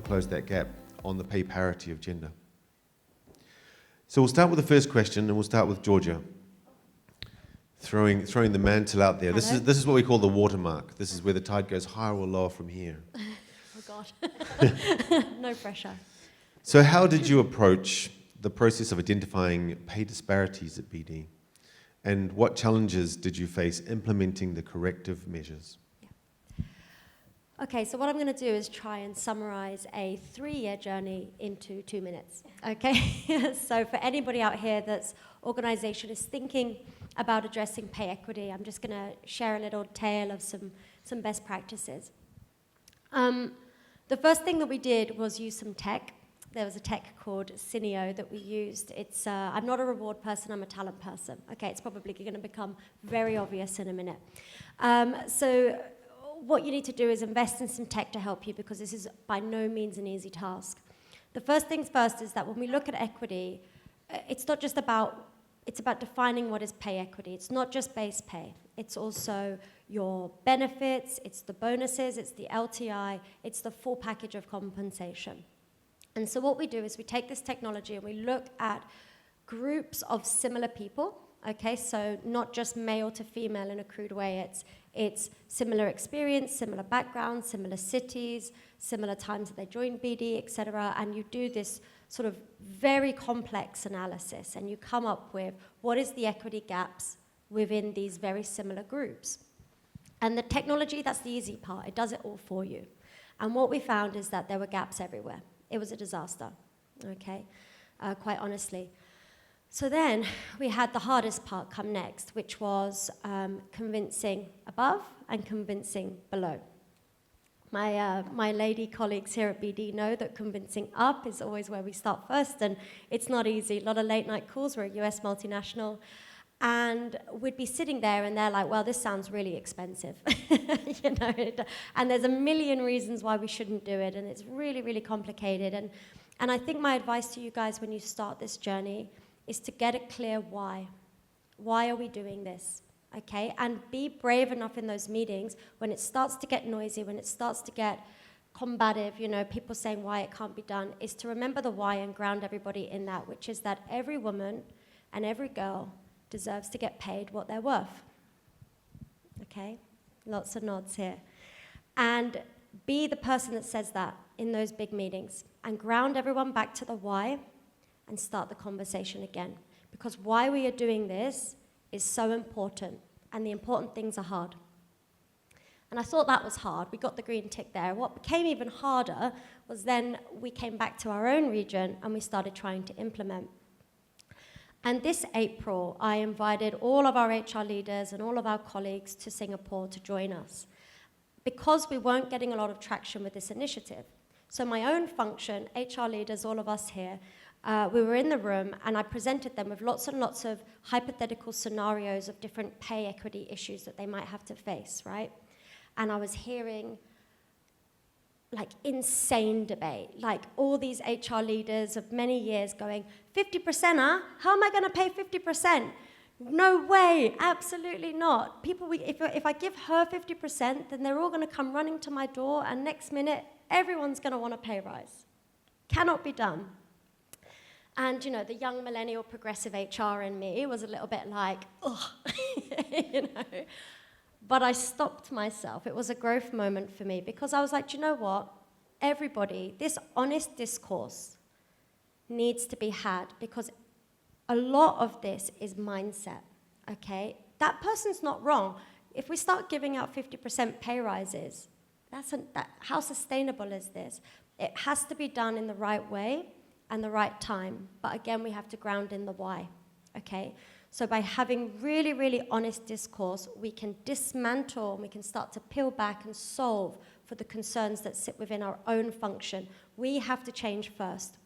close that gap on the pay parity of gender. So we'll start with the first question, and we'll start with Georgia. Throwing the mantle out there. This is what we call the watermark. This is where the tide goes higher or lower from here. Oh God, no pressure. So how did you approach the process of identifying pay disparities at BD? And what challenges did you face implementing the corrective measures? Okay, so what I'm going to do is try and summarize a 3-year journey into 2 minutes, okay? So for anybody out here that's organization is thinking about addressing pay equity, I'm just going to share a little tale of some best practices. The first thing that we did was use some tech. There was a tech called Cineo that we used. It's I'm not a reward person, I'm a talent person. Okay, it's probably going to become very obvious in a minute. So what you need to do is invest in some tech to help you, because this is by no means an easy task. The first things first is that when we look at equity, it's not just about, it's about defining what is pay equity. It's not just base pay. It's also your benefits, it's the bonuses, it's the LTI, it's the full package of compensation. And so what we do is we take this technology and we look at groups of similar people, okay, so not just male to female in a crude way, it's similar experience, similar background, similar cities, similar times that they joined BD, etc. And you do this sort of very complex analysis and you come up with what is the equity gaps within these very similar groups. And the technology, that's the easy part. It does it all for you. And what we found is that there were gaps everywhere. It was a disaster, okay, quite honestly. So then we had the hardest part come next, which was convincing above and convincing below. My lady colleagues here at BD know that convincing up is always where we start first, and it's not easy. A lot of late night calls. We're a US multinational, and we'd be sitting there and they're like, well, this sounds really expensive, you know, and there's a million reasons why we shouldn't do it, and it's really, really complicated. And I think my advice to you guys when you start this journey is to get a clear why. Why are we doing this? Okay, and be brave enough in those meetings when it starts to get noisy, when it starts to get combative, you know, people saying why it can't be done, is to remember the why and ground everybody in that, which is that every woman and every girl deserves to get paid what they're worth. Okay, lots of nods here. And be the person that says that in those big meetings and ground everyone back to the why and start the conversation again. Because why we are doing this is so important, and the important things are hard. And I thought that was hard. We got the green tick there. What became even harder was then we came back to our own region and we started trying to implement. And this April, I invited all of our HR leaders and all of our colleagues to Singapore to join us, because we weren't getting a lot of traction with this initiative. So my own function, HR leaders, all of us here, we were in the room and I presented them with lots and lots of hypothetical scenarios of different pay equity issues that they might have to face, right? And I was hearing like insane debate, like all these HR leaders of many years going, 50%, huh? How am I going to pay 50%? No way, absolutely not. People, if I give her 50%, then they're all going to come running to my door, and next minute, everyone's going to want a pay rise. Cannot be done. And, you know, the young millennial progressive HR in me was a little bit like, ugh, you know. But I stopped myself. It was a growth moment for me, because I was like, do you know what? Everybody, this honest discourse needs to be had, because a lot of this is mindset, okay? That person's not wrong. If we start giving out 50% pay rises, how sustainable is this? It has to be done in the right way and the right time. But again, we have to ground in the why, okay? So by having really, really honest discourse, we can dismantle and we can start to peel back and solve for the concerns that sit within our own function. We have to change first.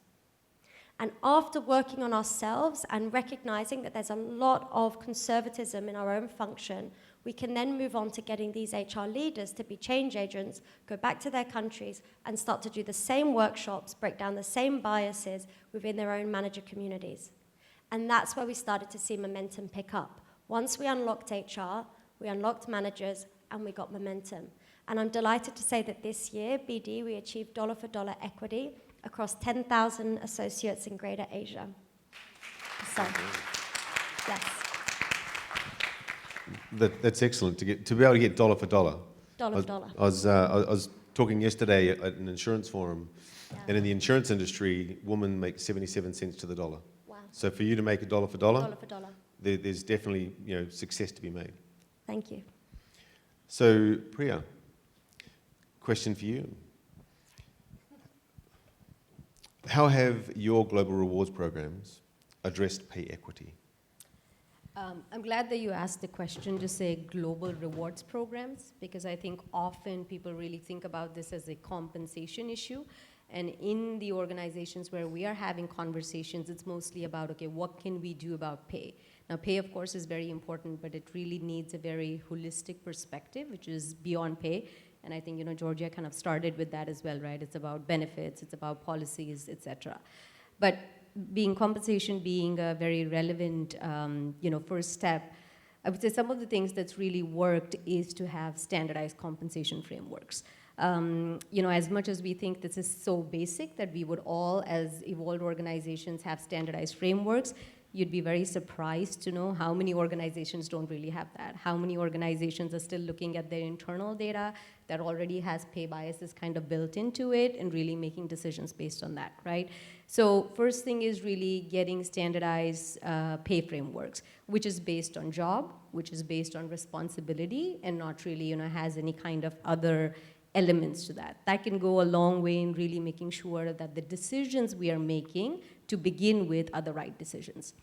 And after working on ourselves and recognizing that there's a lot of conservatism in our own function, we can then move on to getting these HR leaders to be change agents, go back to their countries, and start to do the same workshops, break down the same biases within their own manager communities. And that's where we started to see momentum pick up. Once we unlocked HR, we unlocked managers, and we got momentum. And I'm delighted to say that this year, BD, we achieved dollar for dollar equity across 10,000 associates in Greater Asia. So, yes. That's excellent to be able to get dollar for dollar. Dollar for dollar. I was talking yesterday at an insurance forum, and in the insurance industry, women make 77 cents to the dollar. Wow. So for you to make a dollar for dollar, there's definitely success to be made. Thank you. So Priya, question for you. How have your global rewards programs addressed pay equity? I'm glad that you asked the question to say global rewards programs, because I think often people really think about this as a compensation issue. And in the organizations where we are having conversations, it's mostly about, okay, what can we do about pay? Now, pay, of course, is very important, but it really needs a very holistic perspective, which is beyond pay. And I think, Georgia kind of started with that as well, right? It's about benefits, it's about policies, et cetera. But compensation being a very relevant, first step, I would say some of the things that's really worked is to have standardized compensation frameworks. As much as we think this is so basic that we would all, as evolved organizations, have standardized frameworks, you'd be very surprised to know how many organizations don't really have that. How many organizations are still looking at their internal data that already has pay biases kind of built into it and really making decisions based on that, right? So first thing is really getting standardized pay frameworks, which is based on job, which is based on responsibility, and not really, has any kind of other elements to that. That can go a long way in really making sure that the decisions we are making to begin with are the right decisions.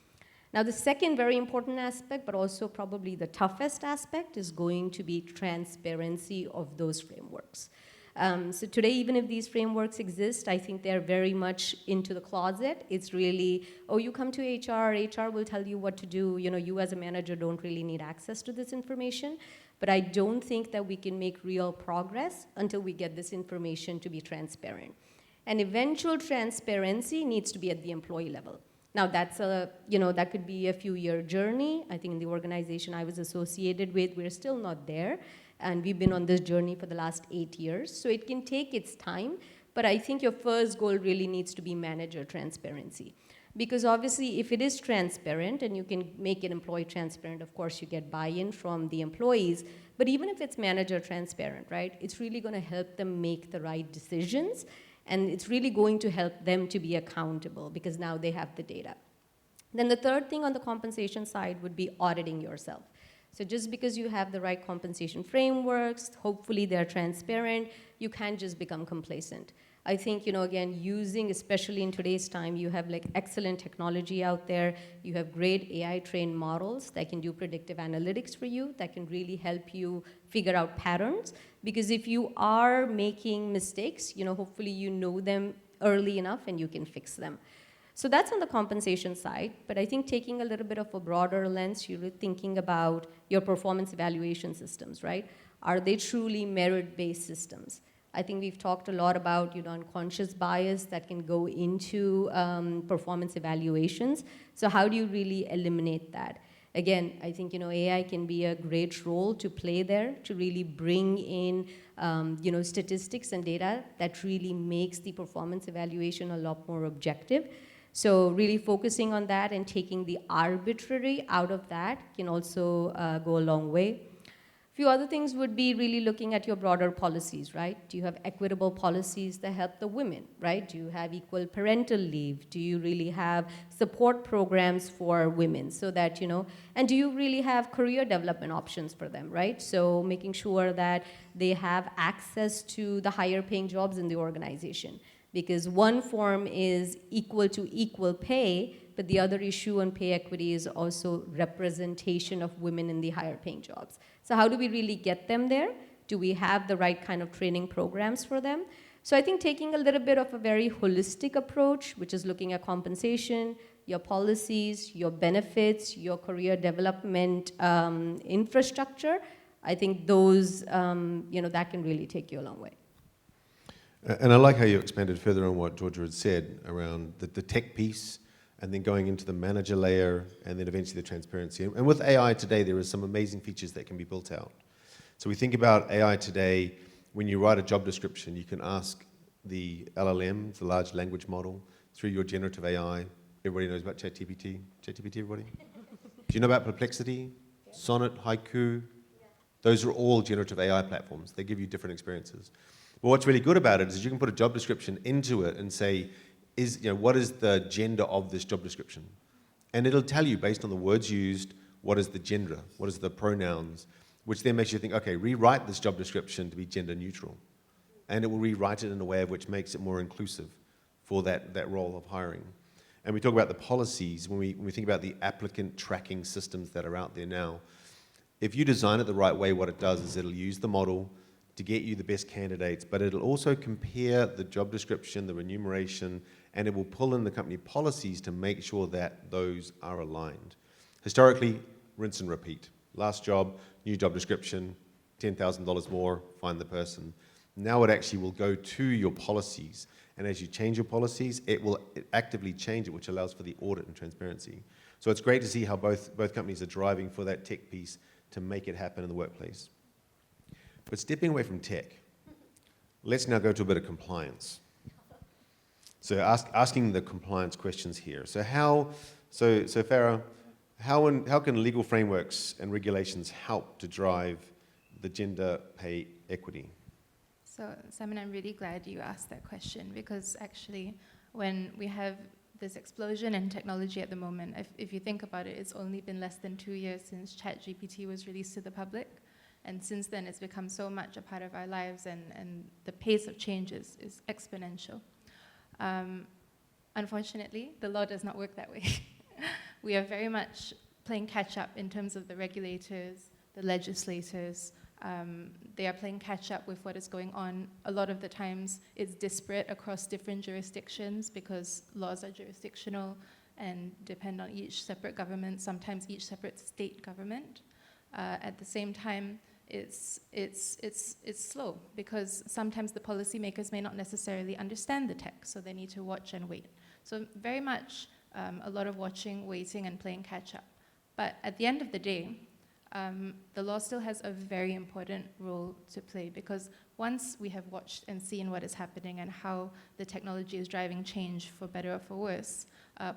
Now, the second very important aspect, but also probably the toughest aspect, is going to be transparency of those frameworks. So today, even if these frameworks exist, I think they're very much into the closet. It's really, oh, you come to HR will tell you what to do. You as a manager don't really need access to this information. But I don't think that we can make real progress until we get this information to be transparent. And eventual transparency needs to be at the employee level. Now that could be a few-year journey. I think in the organization I was associated with, we're still not there. And we've been on this journey for the last 8 years. So it can take its time. But I think your first goal really needs to be manager transparency. Because obviously, if it is transparent, and you can make an employee transparent, of course, you get buy-in from the employees. But even if it's manager transparent, right, it's really going to help them make the right decisions. And it's really going to help them to be accountable, because now they have the data. Then the third thing on the compensation side would be auditing yourself. So just because you have the right compensation frameworks, hopefully they're transparent, you can't just become complacent. I think, again, using, especially in today's time, you have excellent technology out there. You have great AI-trained models that can do predictive analytics for you, that can really help you figure out patterns. Because if you are making mistakes, hopefully you know them early enough and you can fix them. So that's on the compensation side. But I think taking a little bit of a broader lens, you're thinking about your performance evaluation systems, right? Are they truly merit-based systems? I think we've talked a lot about unconscious bias that can go into performance evaluations. So how do you really eliminate that? Again, I think AI can be a great role to play there to really bring in statistics and data that really makes the performance evaluation a lot more objective. So really focusing on that and taking the arbitrary out of that can also go a long way. A few other things would be really looking at your broader policies, right? Do you have equitable policies that help the women, right? Do you have equal parental leave? Do you really have support programs for women so that, and do you really have career development options for them, right? So making sure that they have access to the higher paying jobs in the organization. Because one form is equal to equal pay, but the other issue on pay equity is also representation of women in the higher paying jobs. So how do we really get them there? Do we have the right kind of training programs for them? So I think taking a little bit of a very holistic approach, which is looking at compensation, your policies, your benefits, your career development infrastructure, I think those, that can really take you a long way. And I like how you expanded further on what Georgia had said around the tech piece, and then going into the manager layer, and then eventually the transparency. And with AI today, there are some amazing features that can be built out. So we think about AI today, when you write a job description, you can ask the LLM, the large language model, through your generative AI. Everybody knows about ChatGPT. ChatGPT, everybody? Do you know about Perplexity, Sonnet, Haiku? Those are all generative AI platforms. They give you different experiences. But what's really good about it is you can put a job description into it and say, what is the gender of this job description? And it'll tell you, based on the words used, what is the gender, what is the pronouns, which then makes you think, okay, rewrite this job description to be gender neutral. And it will rewrite it in a way which makes it more inclusive for that role of hiring. And we talk about the policies, when we think about the applicant tracking systems that are out there now, if you design it the right way, what it does is it'll use the model to get you the best candidates, but it'll also compare the job description, the remuneration, and it will pull in the company policies to make sure that those are aligned. Historically, rinse and repeat. Last job, new job description, $10,000 more, find the person. Now it actually will go to your policies, and as you change your policies, it will actively change it, which allows for the audit and transparency. So it's great to see how both companies are driving for that tech piece to make it happen in the workplace. But stepping away from tech, let's now go to a bit of compliance. So asking the compliance questions here. So Farah, how can legal frameworks and regulations help to drive the gender pay equity? So, Simon, I'm really glad you asked that question, because actually when we have this explosion in technology at the moment, if you think about it, it's only been less than 2 years since ChatGPT was released to the public. And since then, it's become so much a part of our lives, and the pace of change is exponential. Unfortunately, the law does not work that way. We are very much playing catch up in terms of the regulators, the legislators. They are playing catch up with what is going on. A lot of the times, it's disparate across different jurisdictions because laws are jurisdictional and depend on each separate government, sometimes each separate state government. At the same time, it's slow because sometimes the policymakers may not necessarily understand the tech, so they need to watch and wait. So very much a lot of watching, waiting, and playing catch up. But at the end of the day, the law still has a very important role to play, because once we have watched and seen what is happening and how the technology is driving change for better or for worse,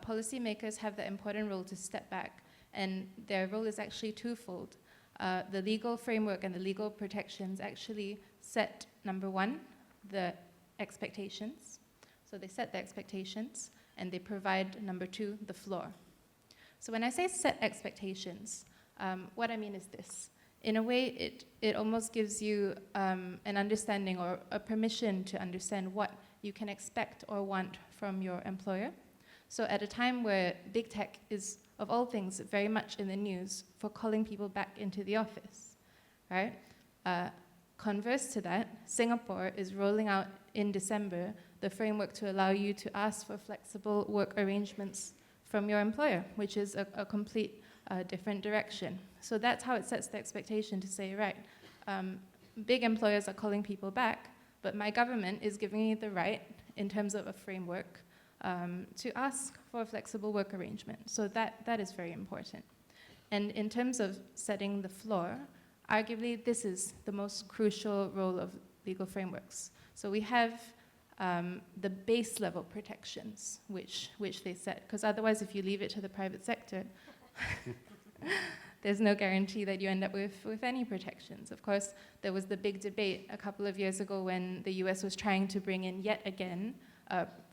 policymakers have the important role to step back, and their role is actually twofold. The legal framework and the legal protections actually set, number one, the expectations. So they set the expectations, and they provide, number two, the floor. So when I say set expectations, what I mean is this. In a way, it almost gives you an understanding or a permission to understand what you can expect or want from your employer. So at a time where big tech is, of all things, very much in the news for calling people back into the office, right? Converse to that, Singapore is rolling out in December the framework to allow you to ask for flexible work arrangements from your employer, which is a complete different direction. So that's how it sets the expectation to say, right, big employers are calling people back, but my government is giving me the right, in terms of a framework, to ask for a flexible work arrangement. So that is very important. And in terms of setting the floor, arguably this is the most crucial role of legal frameworks. So we have the base level protections, which they set, because otherwise if you leave it to the private sector, there's no guarantee that you end up with any protections. Of course, there was the big debate a couple of years ago when the US was trying to bring in yet again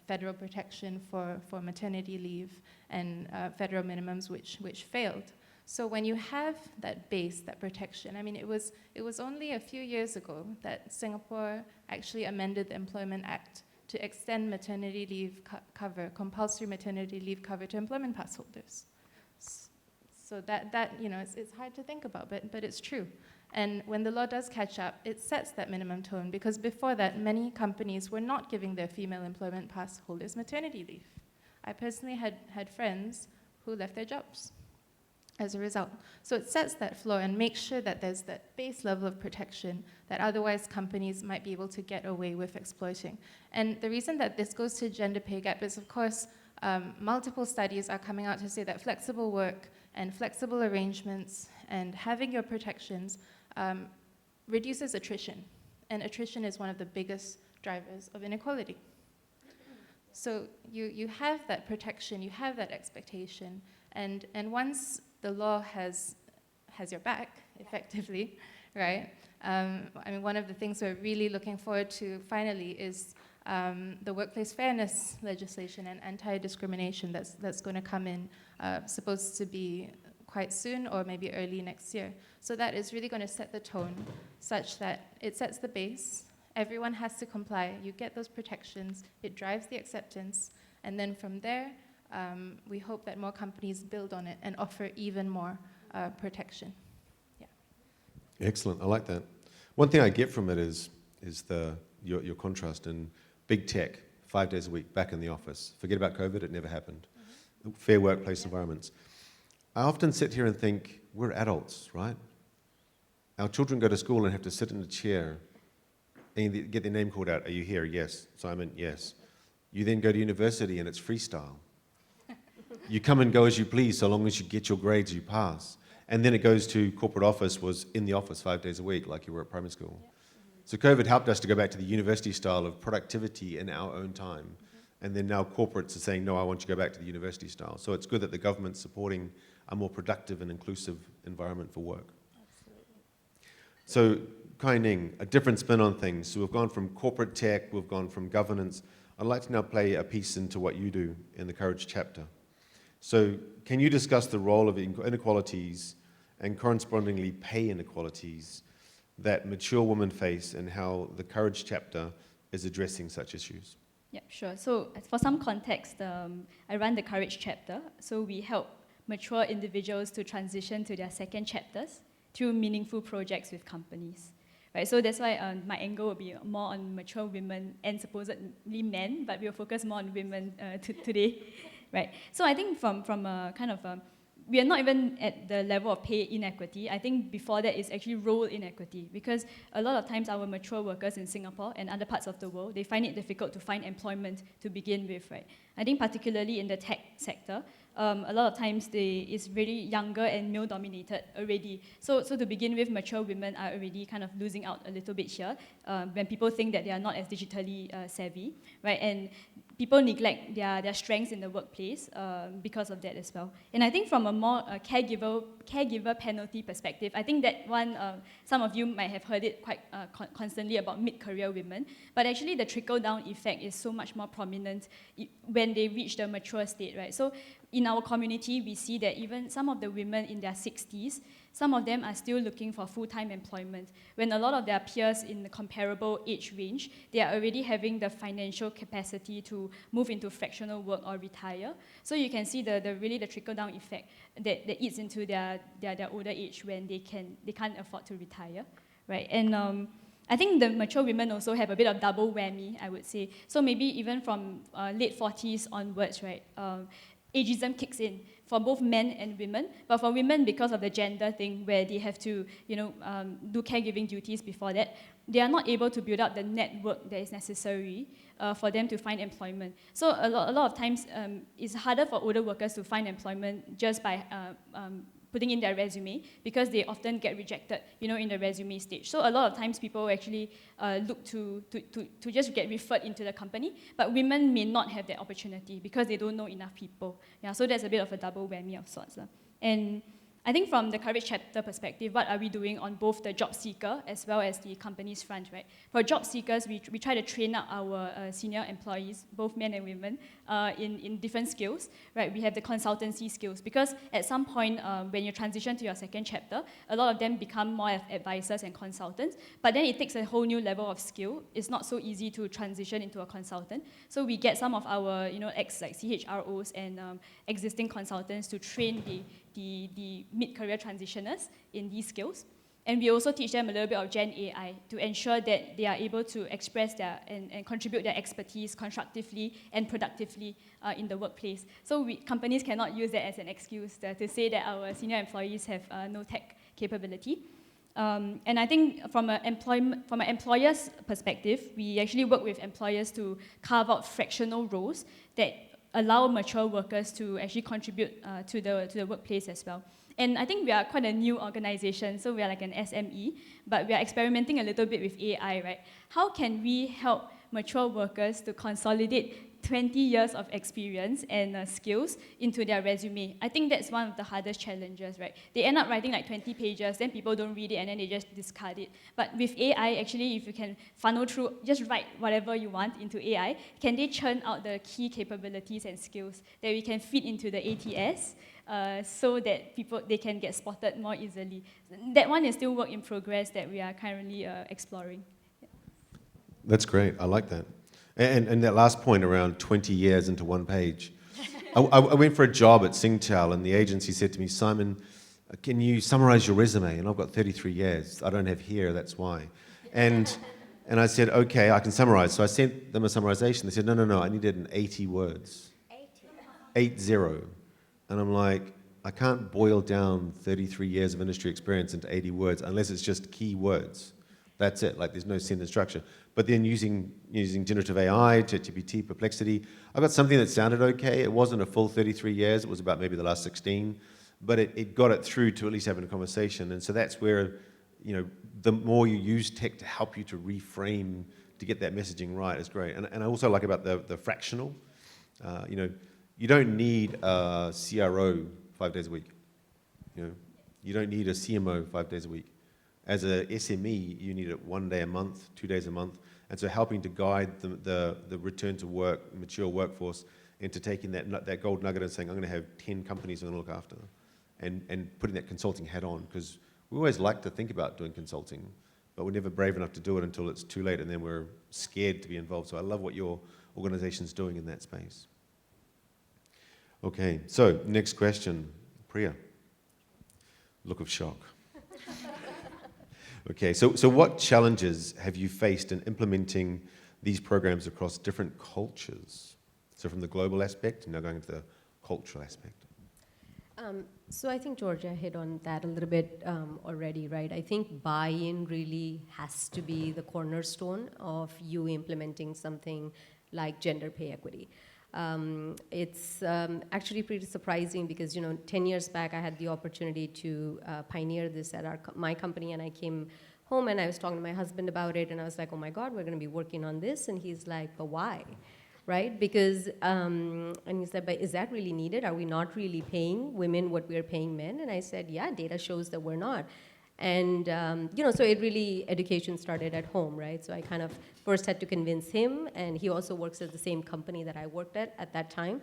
federal protection for maternity leave and federal minimums, which failed. So when you have that base, that protection, I mean, it was only a few years ago that Singapore actually amended the Employment Act to extend maternity leave cover, compulsory maternity leave cover to employment pass holders. So that it's hard to think about, but it's true. And when the law does catch up, it sets that minimum tone, because before that, many companies were not giving their female employment pass holders maternity leave. I personally had friends who left their jobs as a result. So it sets that floor and makes sure that there's that base level of protection that otherwise companies might be able to get away with exploiting. And the reason that this goes to gender pay gap is, of course, multiple studies are coming out to say that flexible work and flexible arrangements and having your protections reduces attrition. and attrition is one of the biggest drivers of inequality. So you have that protection, you have that expectation, and once the law has your back, effectively, right? I mean, one of the things we're really looking forward to finally is the workplace fairness legislation and anti-discrimination that's going to come in, supposed to be quite soon or maybe early next year. So that is really going to set the tone such that it sets the base. Everyone has to comply. You get those protections. It drives the acceptance. And then from there, we hope that more companies build on it and offer even more protection. Yeah. Excellent. I like that. One thing I get from it is your contrast in big tech, 5 days a week, back in the office. Forget about COVID, it never happened. Fair workplace environments. I often sit here and think, we're adults, right? Our children go to school and have to sit in a chair and get their name called out. Are you here? Yes. Simon? Yes. You then go to university and it's freestyle. You come and go as you please, so long as you get your grades, you pass. And then it goes to corporate office, was in the office 5 days a week, like you were at primary school. So COVID helped us to go back to the university style of productivity in our own time. And then now corporates are saying, no, I want you to go back to the university style. So it's good that the government's supporting a more productive and inclusive environment for work. Absolutely. So, Kai Ning, a different spin on things. So we've gone from corporate tech, we've gone from governance. I'd like to now play a piece into what you do in the Courage chapter. So can you discuss the role of inequalities and correspondingly pay inequalities that mature women face and how the Courage chapter is addressing such issues? Yeah, sure. So for some context, I run the Courage chapter. So we help mature individuals to transition to their second chapters through meaningful projects with companies. Right, so that's why my angle will be more on mature women and supposedly men, but we'll focus more on women today. Right. So I think from a kind of we are not even at the level of pay inequity. I think before that is actually role inequity, because a lot of times our mature workers in Singapore and other parts of the world, they find it difficult to find employment to begin with, right? I think particularly in the tech sector, a lot of times it's really younger and male-dominated already. So to begin with, mature women are already kind of losing out a little bit here when people think that they are not as digitally savvy, right? And people neglect their strengths in the workplace because of that as well. And I think from a more caregiver penalty perspective, I think that one, some of you might have heard it quite constantly about mid-career women, but actually the trickle-down effect is so much more prominent when they reach the mature state, right? So in our community, we see that even some of the women in their 60s, some of them are still looking for full-time employment, when a lot of their peers in the comparable age range, they are already having the financial capacity to move into fractional work or retire. So you can see the trickle-down effect that eats into their older age when they can't afford to retire, right? And I think the mature women also have a bit of double whammy, I would say. So maybe even from late 40s onwards, right? Ageism kicks in for both men and women, but for women, because of the gender thing where they have to, do caregiving duties before that, they are not able to build up the network that is necessary for them to find employment. So a lot of times, it's harder for older workers to find employment just by putting in their resume, because they often get rejected, in the resume stage. So a lot of times people actually look to just get referred into the company, but women may not have that opportunity because they don't know enough people. Yeah, so there's a bit of a double whammy of sorts. And I think from the Courage chapter perspective, what are we doing on both the job seeker as well as the company's front, right? For job seekers, we try to train up our senior employees, both men and women, in different skills, right? We have the consultancy skills, because at some point when you transition to your second chapter, a lot of them become more advisors and consultants, but then it takes a whole new level of skill. It's not so easy to transition into a consultant. So we get some of our, CHROs and existing consultants to train the mid-career transitioners in these skills. And we also teach them a little bit of Gen AI to ensure that they are able to express and contribute their expertise constructively and productively in the workplace. So companies cannot use that as an excuse to say that our senior employees have no tech capability. And I think from an employer's perspective, we actually work with employers to carve out fractional roles that allow mature workers to actually contribute to the workplace as well. And I think we are quite a new organization, so we are like an SME, but we are experimenting a little bit with AI, right? How can we help mature workers to consolidate 20 years of experience and skills into their resume? I think that's one of the hardest challenges, right? They end up writing like 20 pages, then people don't read it, and then they just discard it. But with AI, actually, if you can funnel through, just write whatever you want into AI, can they churn out the key capabilities and skills that we can feed into the ATS so that they can get spotted more easily? That one is still work in progress that we are currently exploring. That's great. I like that. And that last point around 20 years into one page. I went for a job at Singtel, and the agency said to me, Simon, can you summarize your resume? And I've got 33 years. I don't have hair, that's why. And I said, okay, I can summarize. So I sent them a summarization. They said, no, I need it in 80 words. 80. And I'm like, I can't boil down 33 years of industry experience into 80 words unless it's just key words. That's it, like there's no sentence structure. But then using generative AI, ChatGPT, Perplexity, I got something that sounded okay. It wasn't a full 33 years, it was about maybe the last 16, but it got it through to at least having a conversation. And so that's where, the more you use tech to help you to reframe, to get that messaging right, is great. And I also like about the fractional, you don't need a CRO 5 days a week. You don't need a CMO 5 days a week. As a SME, you need it 1 day a month, 2 days a month. And so helping to guide the return to work, mature workforce into taking that gold nugget and saying, I'm going to have 10 companies I'm going to look after, and putting that consulting hat on, because we always like to think about doing consulting, but we're never brave enough to do it until it's too late, and then we're scared to be involved. So I love what your organization's doing in that space. Okay, so next question, Priya. Look of shock. Okay, so what challenges have you faced in implementing these programs across different cultures? So from the global aspect, and now going into the cultural aspect. So I think Georgia hit on that a little bit already, right? I think buy-in really has to be the cornerstone of you implementing something like gender pay equity. It's actually pretty surprising because 10 years back I had the opportunity to pioneer this at my company, and I came home and I was talking to my husband about it, and I was like, oh my God, we're going to be working on this, and he's like, but why? Right? Because, and he said, but is that really needed? Are we not really paying women what we're paying men? And I said, yeah, data shows that we're not. And, so it really, education started at home, right? So I kind of first had to convince him, and he also works at the same company that I worked at that time.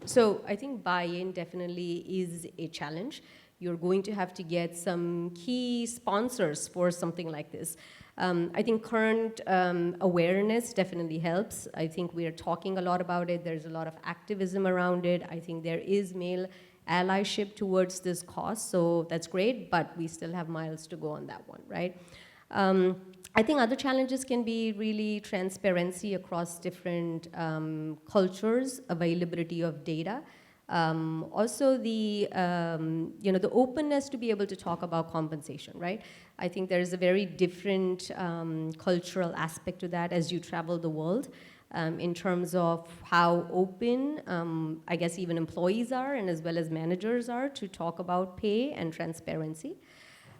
So I think buy-in definitely is a challenge. You're going to have to get some key sponsors for something like this. I think current awareness definitely helps. I think we are talking a lot about it. There's a lot of activism around it. I think there is male allyship towards this cause, so that's great, but we still have miles to go on that one, right? I think other challenges can be really transparency across different cultures, availability of data. Also the openness to be able to talk about compensation, right? I think there's a very different cultural aspect to that as you travel the world. In terms of how open, I guess even employees are, and as well as managers are, to talk about pay and transparency.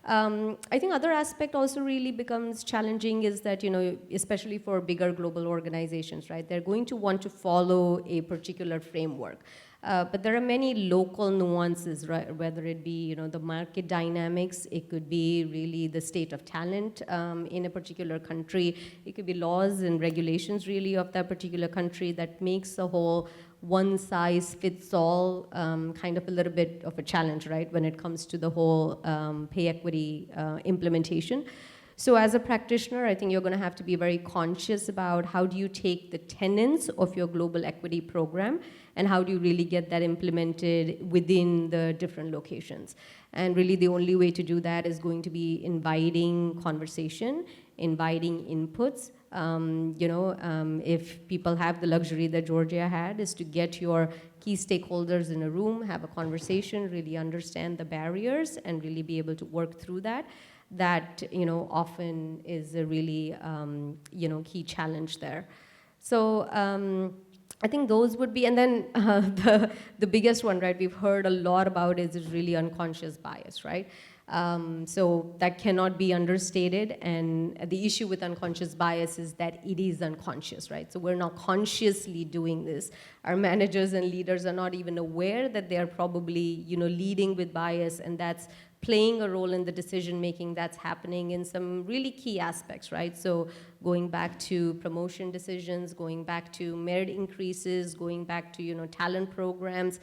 I think other aspect also really becomes challenging is that, especially for bigger global organizations, right? They're going to want to follow a particular framework. But there are many local nuances, right? Whether it be, the market dynamics, it could be really the state of talent in a particular country. It could be laws and regulations really of that particular country that makes the whole one-size-fits-all kind of a little bit of a challenge, right? When it comes to the whole pay equity implementation. So as a practitioner, I think you're going to have to be very conscious about how do you take the tenets of your global equity program and how do you really get that implemented within the different locations. And really the only way to do that is going to be inviting conversation, inviting inputs. If people have the luxury that Georgia had, is to get your key stakeholders in a room, have a conversation, really understand the barriers and really be able to work through that. That, often is a really, key challenge there. So I think those would be, and then the biggest one, right, we've heard a lot about is really unconscious bias, right? So that cannot be understated, and the issue with unconscious bias is that it is unconscious, right? So we're not consciously doing this. Our managers and leaders are not even aware that they're probably, leading with bias, and that's playing a role in the decision making that's happening in some really key aspects, right? So going back to promotion decisions, going back to merit increases, going back to talent programs,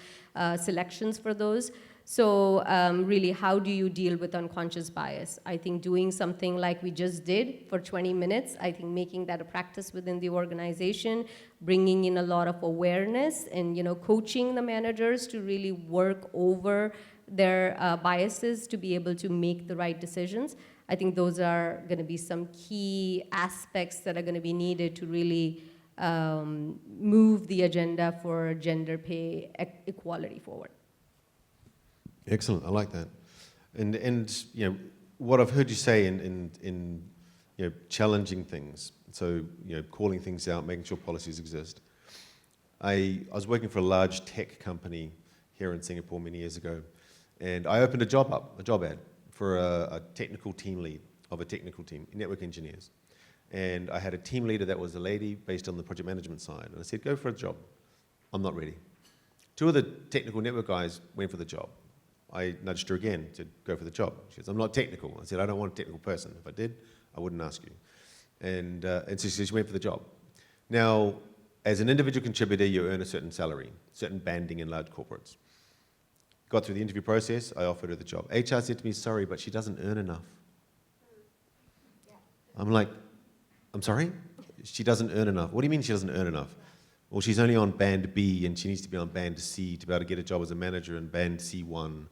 selections for those. So really, how do you deal with unconscious bias? I think doing something like we just did for 20 minutes, I think making that a practice within the organization, bringing in a lot of awareness and coaching the managers to really work over their biases to be able to make the right decisions. I think those are going to be some key aspects that are going to be needed to really move the agenda for gender pay equality forward. Excellent, I like that. And what I've heard you say in challenging things, so calling things out, making sure policies exist. I was working for a large tech company here in Singapore many years ago, and I opened a job ad for a technical team lead of a technical team, network engineers. And I had a team leader that was a lady based on the project management side. And I said, go for a job. I'm not ready. Two of the technical network guys went for the job. I nudged her again to go for the job. She says, I'm not technical. I said, I don't want a technical person. If I did, I wouldn't ask you. And so she went for the job. Now, as an individual contributor, you earn a certain salary, certain banding in large corporates. Got through the interview process, I offered her the job. HR said to me, sorry, but she doesn't earn enough. I'm like, I'm sorry? She doesn't earn enough. What do you mean she doesn't earn enough? Well, she's only on band B and she needs to be on band C to be able to get a job as a manager in band C1.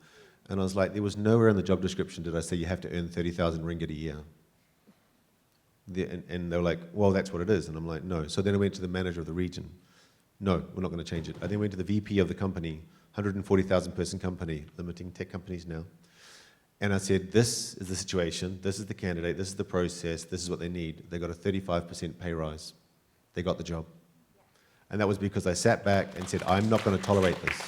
And I was like, there was nowhere in the job description did I say you have to earn 30,000 ringgit a year. And they were like, well, that's what it is. And I'm like, no. So then I went to the manager of the region. No, we're not going to change it. I then went to the VP of the company, 140,000 person company, limiting tech companies now. And I said, this is the situation, this is the candidate, this is the process, this is what they need. They got a 35% pay rise. They got the job. And that was because I sat back and said, I'm not going to tolerate this.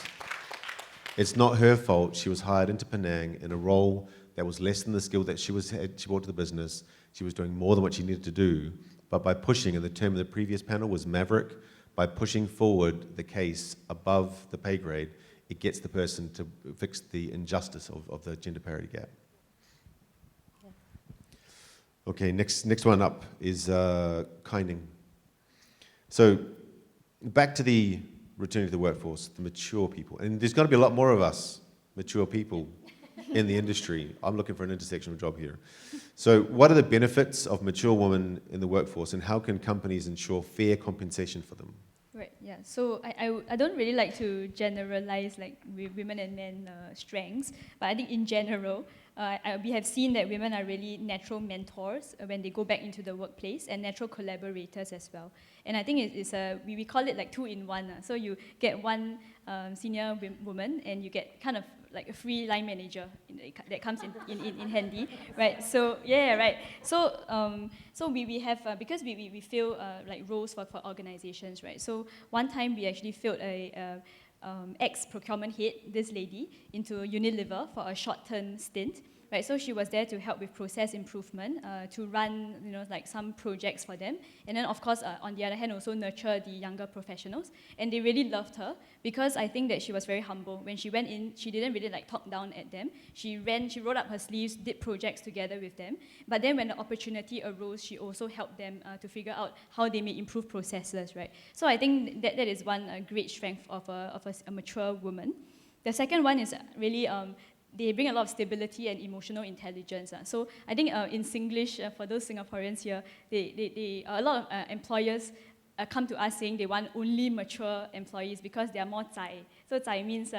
It's not her fault. She was hired into Penang in a role that was less than the skill that she brought to the business. She was doing more than what she needed to do. But by pushing, and the term of the previous panel was maverick, by pushing forward the case above the pay grade, it gets the person to fix the injustice of the gender parity gap. Okay, next one up is kinding. So back to the returning to the workforce, the mature people. And there's got to be a lot more of us, mature people, in the industry. I'm looking for an intersectional job here. So what are the benefits of mature women in the workforce, and how can companies ensure fair compensation for them? Right, yeah. So I don't really like to generalize like women and men strengths, but I think in general, we have seen that women are really natural mentors when they go back into the workplace, and natural collaborators as well. And I think we call it like 2-in-1. So you get one senior woman, and you get kind of like a free line manager that comes in handy, right? So yeah, right. So we have because we fill like roles for organizations, right? So one time we actually filled a ex-procurement head, this lady, into Unilever for a short-term stint. Right, so she was there to help with process improvement, to run, like some projects for them, and then of course, on the other hand, also nurture the younger professionals. And they really loved her because I think that she was very humble. When she went in, she didn't really like talk down at them. She rolled up her sleeves, did projects together with them. But then when the opportunity arose, she also helped them to figure out how they may improve processes, right? So I think that is one great strength of a mature woman. The second one is really they bring a lot of stability and emotional intelligence. So I think in Singlish, for those Singaporeans here, a lot of employers come to us saying they want only mature employees because they are more zai. So zai means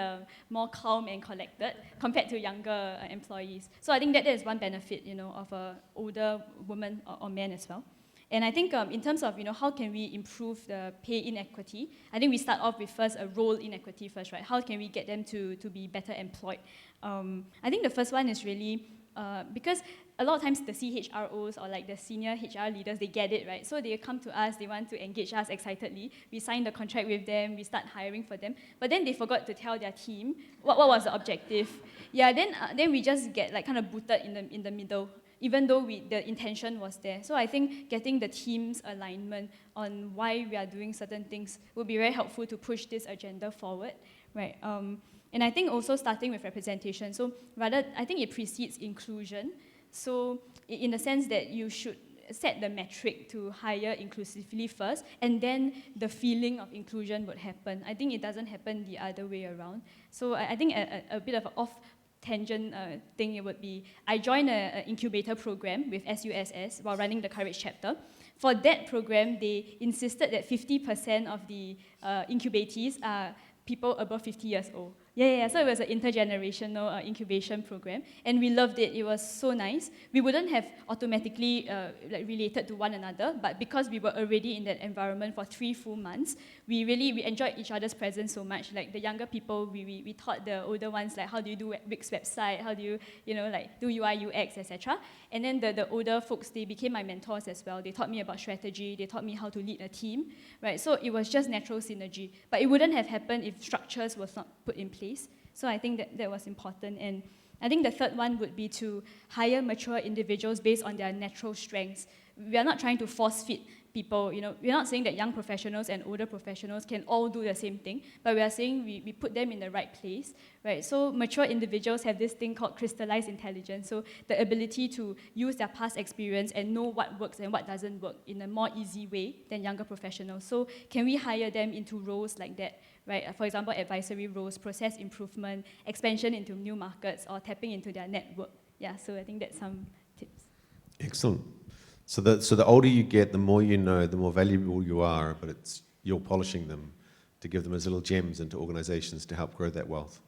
more calm and collected compared to younger employees. So I think that is one benefit, of an older woman or man as well. And I think in terms of, how can we improve the pay inequity, I think we start off with first a role inequity first, right? How can we get them to be better employed? I think the first one is really because a lot of times the CHROs or like the senior HR leaders, they get it, right? So they come to us, they want to engage us excitedly. We sign the contract with them, we start hiring for them, but then they forgot to tell their team what was the objective. Yeah, then we just get like kind of booted in the middle, even though the intention was there. So I think getting the team's alignment on why we are doing certain things would be very helpful to push this agenda forward, right? And I think also starting with representation. So rather, I think it precedes inclusion. So in the sense that you should set the metric to hire inclusively first, and then the feeling of inclusion would happen. I think it doesn't happen the other way around. So I think a bit of an off-tangent thing it would be, I joined an incubator program with SUSS while running the Courage chapter. For that program, they insisted that 50% of the incubatees are people above 50 years old. Yeah, so it was an intergenerational incubation program, and we loved it. It was so nice. We wouldn't have automatically related to one another, but because we were already in that environment for 3 full months, we enjoyed each other's presence so much. Like the younger people, we taught the older ones like how do you do Wix website, how do you do UI UX, etc. And then the older folks, they became my mentors as well. They taught me about strategy. They taught me how to lead a team, right? So it was just natural synergy, but it wouldn't have happened if structures was not put in place. So I think that was important. And I think the third one would be to hire mature individuals based on their natural strengths. We are not trying to force fit people, we're not saying that young professionals and older professionals can all do the same thing, but we are saying we put them in the right place, right? So mature individuals have this thing called crystallized intelligence, so the ability to use their past experience and know what works and what doesn't work in a more easy way than younger professionals. So can we hire them into roles like that, right? For example, advisory roles, process improvement, expansion into new markets, or tapping into their network. Yeah, so I think that's some tips. Excellent. So the older you get, the more you know, the more valuable you are, but you're polishing them to give them as little gems into organizations to help grow that wealth.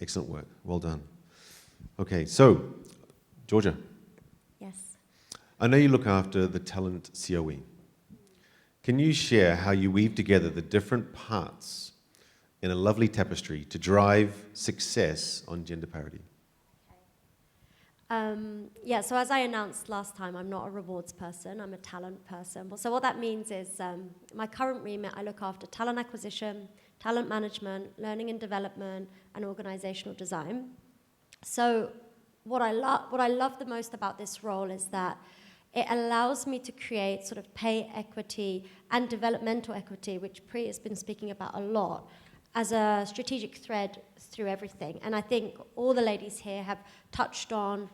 Excellent work. Well done. Okay, so, Georgia. Yes. I know you look after the talent COE. Can you share how you weave together the different parts in a lovely tapestry to drive success on gender parity? So as I announced last time, I'm not a rewards person, I'm a talent person. So what that means is my current remit, I look after talent acquisition, talent management, learning and development, and organizational design. So what I love the most about this role is that it allows me to create sort of pay equity and developmental equity, which Pri has been speaking about a lot, as a strategic thread through everything. And I think all the ladies here have touched on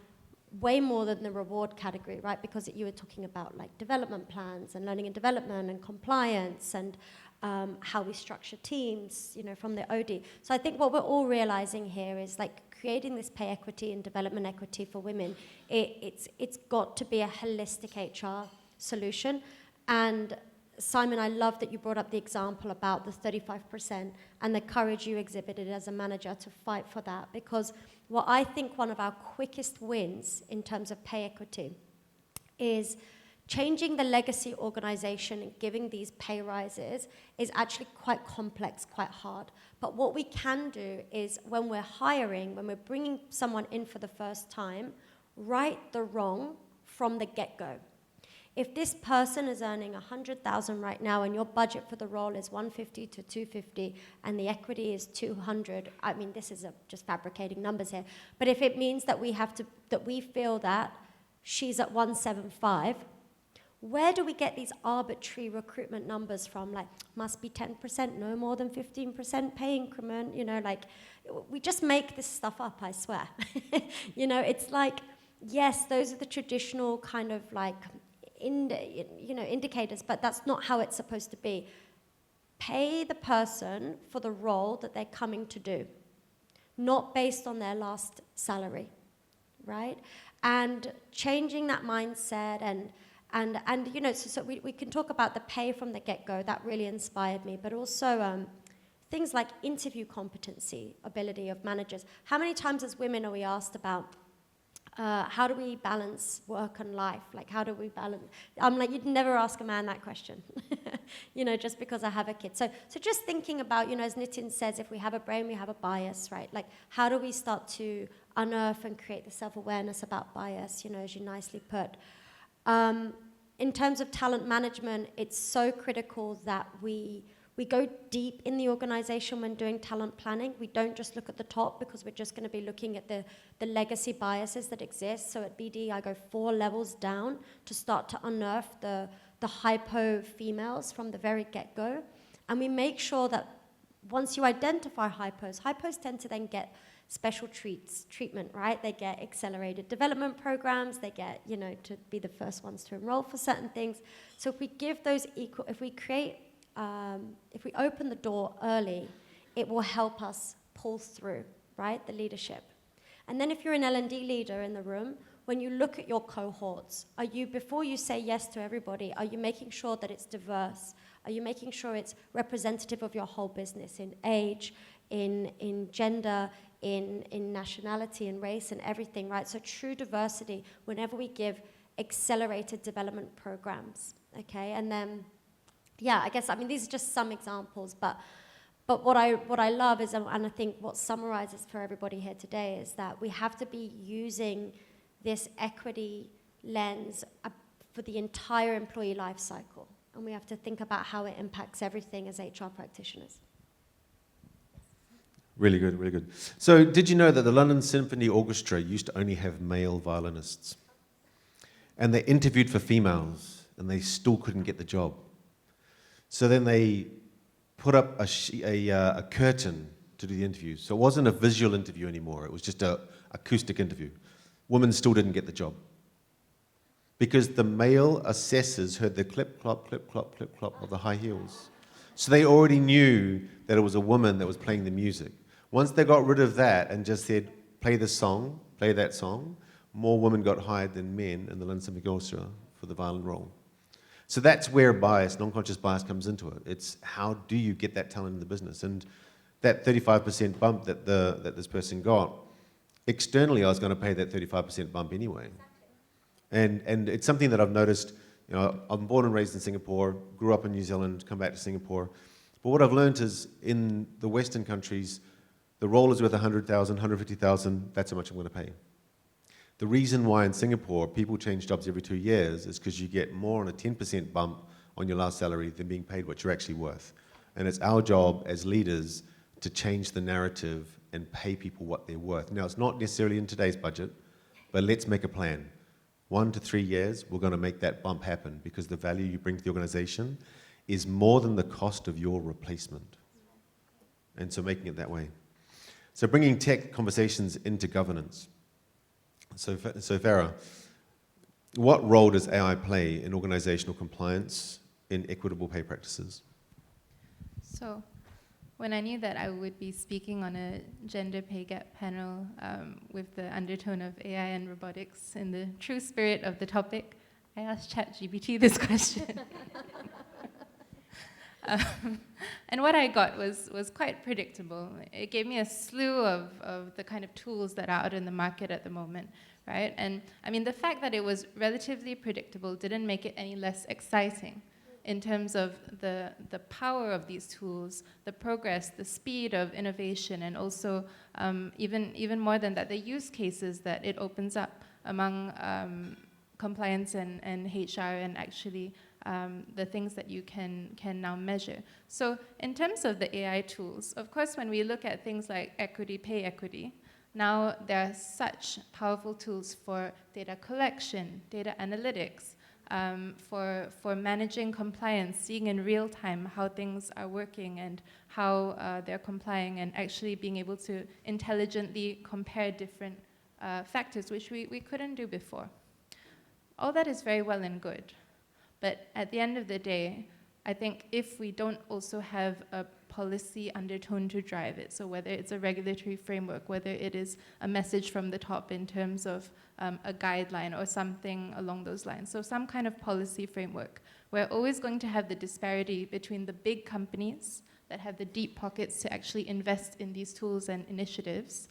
way more than the reward category, right? Because you were talking about like development plans and learning and development and compliance and how we structure teams, from the OD. So I think what we're all realizing here is like creating this pay equity and development equity for women. It's got to be a holistic HR solution. And Simon, I love that you brought up the example about the 35% and the courage you exhibited as a manager to fight for that, because what I think one of our quickest wins in terms of pay equity is changing the legacy organization and giving these pay rises is actually quite complex, quite hard. But what we can do is when we're hiring, when we're bringing someone in for the first time, right the wrong from the get-go. If this person is earning 100,000 right now and your budget for the role is 150 to 250 and the equity is 200, I mean, this is just fabricating numbers here, but if it means that we feel that she's at 175, where do we get these arbitrary recruitment numbers from? Like, must be 10%, no more than 15% pay increment, we just make this stuff up, I swear. It's like, yes, those are the traditional kind of like, indicators, but that's not how it's supposed to be. Pay the person for the role that they're coming to do, not based on their last salary, right? And changing that mindset so we can talk about the pay from the get-go, that really inspired me, but also things like interview competency, ability of managers. How many times as women are we asked about how do we balance work and life? Like, how do we balance? I'm like, you'd never ask a man that question, just because I have a kid. So just thinking about, as Nitin says, if we have a brain, we have a bias, right? Like, how do we start to unearth and create the self-awareness about bias, as you nicely put. In terms of talent management, it's so critical that we go deep in the organization when doing talent planning. We don't just look at the top, because we're just going to be looking at the legacy biases that exist. So at BD, I go 4 levels down to start to unearth the hypo females from the very get-go. And we make sure that once you identify hypos tend to then get special treatment, right? They get accelerated development programs, they get, to be the first ones to enroll for certain things. So if we give those equal, if we open the door early, it will help us pull through, right, the leadership. And then if you're an L&D leader in the room, when you look at your cohorts, before you say yes to everybody, are you making sure that it's diverse? Are you making sure it's representative of your whole business in age, in gender, in nationality and race and everything, right? So true diversity whenever we give accelerated development programs, okay? And then, I guess, these are just some examples, but what I love is, and I think what summarizes for everybody here today, is that we have to be using this equity lens for the entire employee life cycle. And we have to think about how it impacts everything as HR practitioners. Really good, really good. So did you know that the London Symphony Orchestra used to only have male violinists? And they interviewed for females, and they still couldn't get the job. So then they put up a curtain to do the interview. So it wasn't a visual interview anymore. It was just an acoustic interview. Women still didn't get the job, because the male assessors heard the clip, clop, clip, clop, clip, clop of the high heels. So they already knew that it was a woman that was playing the music. Once they got rid of that and just said, play this song, play that song, more women got hired than men in the London Symphony Orchestra for the violin role. So that's where bias, non-conscious bias, comes into it. It's how do you get that talent in the business? And that 35% bump that this person got, externally I was going to pay that 35% bump anyway. And it's something that I've noticed. I'm born and raised in Singapore, grew up in New Zealand, come back to Singapore. But what I've learned is in the Western countries, the role is worth 100,000, 150,000, that's how much I'm going to pay. The reason why in Singapore people change jobs every 2 years is because you get more on a 10% bump on your last salary than being paid what you're actually worth. And it's our job as leaders to change the narrative and pay people what they're worth. Now, it's not necessarily in today's budget, but let's make a plan. 1 to 3 years, we're going to make that bump happen, because the value you bring to the organization is more than the cost of your replacement. And so making it that way. So bringing tech conversations into governance. So Farah, what role does AI play in organizational compliance in equitable pay practices? So when I knew that I would be speaking on a gender pay gap panel with the undertone of AI and robotics in the true spirit of the topic, I asked ChatGPT this question. And what I got was quite predictable. It gave me a slew of the kind of tools that are out in the market at the moment, right? And the fact that it was relatively predictable didn't make it any less exciting in terms of the power of these tools, the progress, the speed of innovation, and also even more than that, the use cases that it opens up among compliance and HR, and actually the things that you can now measure. So in terms of the AI tools, of course, when we look at things like equity, pay equity, now there are such powerful tools for data collection, data analytics, for managing compliance, seeing in real time how things are working and how they're complying, and actually being able to intelligently compare different factors, which we couldn't do before. All that is very well and good. But at the end of the day, I think if we don't also have a policy undertone to drive it, so whether it's a regulatory framework, whether it is a message from the top in terms of a guideline or something along those lines, so some kind of policy framework, we're always going to have the disparity between the big companies that have the deep pockets to actually invest in these tools and initiatives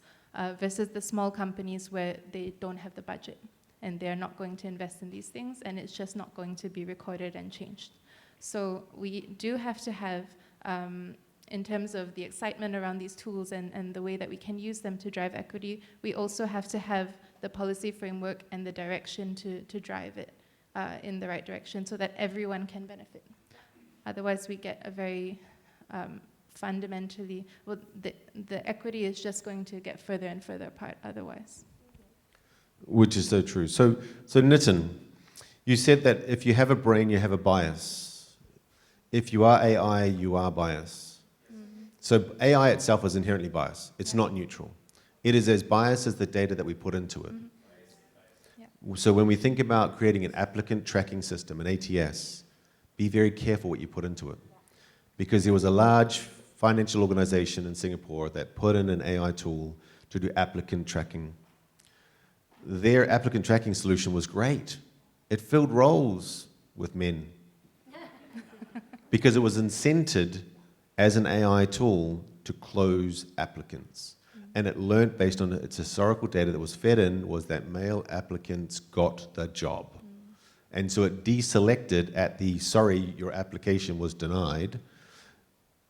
versus the small companies where they don't have the budget and they're not going to invest in these things, and it's just not going to be recorded and changed. So we do have to have in terms of the excitement around these tools and the way that we can use them to drive equity, we also have to have the policy framework and the direction to drive it in the right direction so that everyone can benefit. Otherwise, we get a very fundamentally, well, the equity is just going to get further and further apart otherwise. Which is so true. So Nitin, you said that if you have a brain, you have a bias. If you are AI, you are biased. So AI itself is inherently biased. It's not neutral. It is as biased as the data that we put into it. So when we think about creating an applicant tracking system, an ATS, be very careful what you put into it. Because there was a large financial organization in Singapore that put in an AI tool to do applicant tracking. Their applicant tracking solution was great. It filled roles with men. Because it was incented as an AI tool to close applicants. And it learned based on its historical data that was fed in was that male applicants got the job. And so it deselected at the, sorry, your application was denied,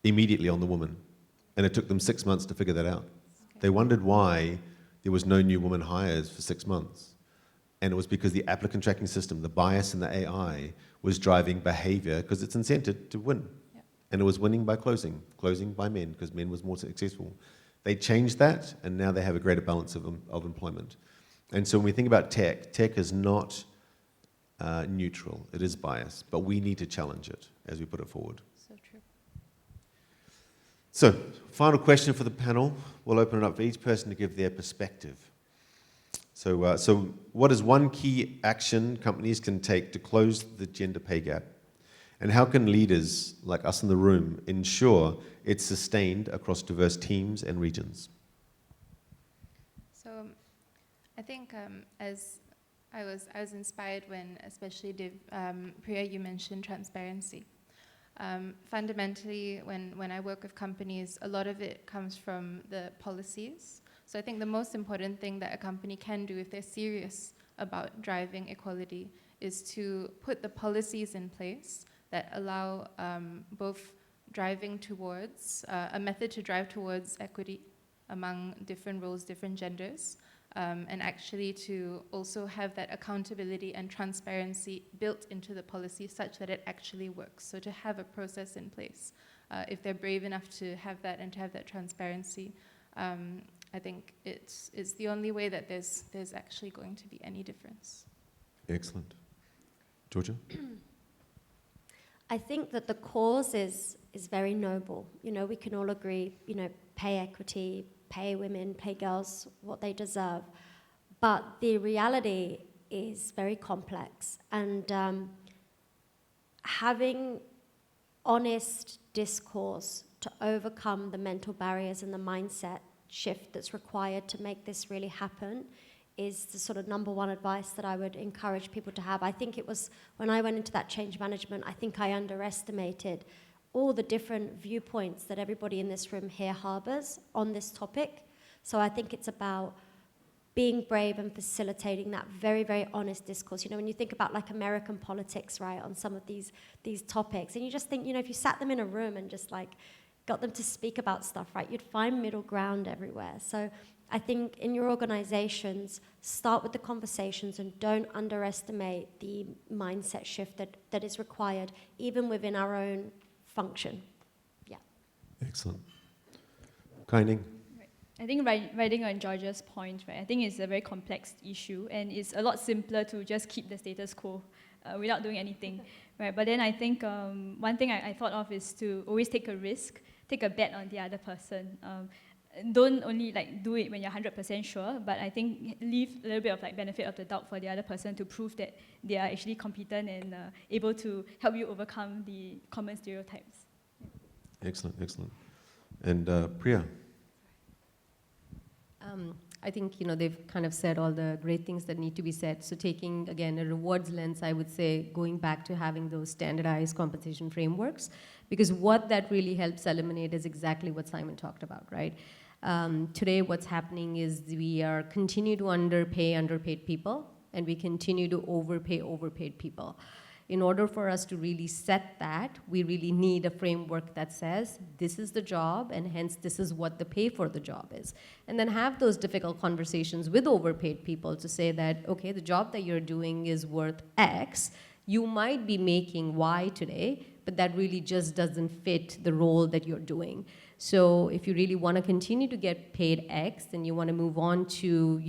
immediately on the woman. And it took them 6 months to figure that out. They wondered why there was no new woman hires for 6 months. And it was because the applicant tracking system, the bias in the AI, was driving behavior because it's incented to win. And it was winning by closing by men because men was more successful. They changed that, and now they have a greater balance of employment. And so when we think about tech is not neutral. It is biased, but we need to challenge it as we put it forward. So true. So, final question for the panel. We'll open it up for each person to give their perspective. So what is one key action companies can take to close the gender pay gap? And how can leaders like us in the room ensure it's sustained across diverse teams and regions? So I think as I was inspired when, especially Priya, you mentioned transparency. Fundamentally, when I work with companies, a lot of it comes from the policies. So I think the most important thing that a company can do if they're serious about driving equality is to put the policies in place that allow both driving towards, a method to drive towards equity among different roles, different genders, and actually to also have that accountability and transparency built into the policy such that it actually works. So to have a process in place, if they're brave enough to have that and to have that transparency, I think it's the only way that there's actually going to be any difference. Excellent. Georgia? I think that the cause is very noble. You know, we can all agree, you know, pay equity, pay women, pay girls what they deserve. But the reality is very complex. And having honest discourse to overcome the mental barriers and the mindset shift that's required to make this really happen is the sort of number one advice that I would encourage people to have. I think it was, when I went into that change management, I think I underestimated all the different viewpoints that everybody in this room here harbors on this topic. So I think it's about being brave and facilitating that very, very honest discourse. You know, when you think about like American politics, right, on some of these topics, and you just think, you know, if you sat them in a room and just like got them to speak about stuff, right, you'd find middle ground everywhere. So I think in your organizations, start with the conversations and don't underestimate the mindset shift that is required, even within our own function. Yeah. Excellent. Kaining? I think riding on Georgia's point, right, I think it's a very complex issue, and it's a lot simpler to just keep the status quo without doing anything, right? But then I think one thing I thought of is to always take a risk, take a bet on the other person. Don't only like do it when you're 100% sure, but I think leave a little bit of like benefit of the doubt for the other person to prove that they are actually competent and able to help you overcome the common stereotypes. Excellent, excellent. And Priya? I think, you know, they've kind of said all the great things that need to be said. So taking, again, a rewards lens, I would say going back to having those standardized compensation frameworks, because what that really helps eliminate is exactly what Simon talked about, right? Today, what's happening is we are continue to underpay underpaid people, and we continue to overpay overpaid people. In order for us to really set that, we really need a framework that says, this is the job, and hence this is what the pay for the job is. And then have those difficult conversations with overpaid people to say that, okay, the job that you're doing is worth X. You might be making Y today, but that really just doesn't fit the role that you're doing. So if you really want to continue to get paid X and you want to move on to,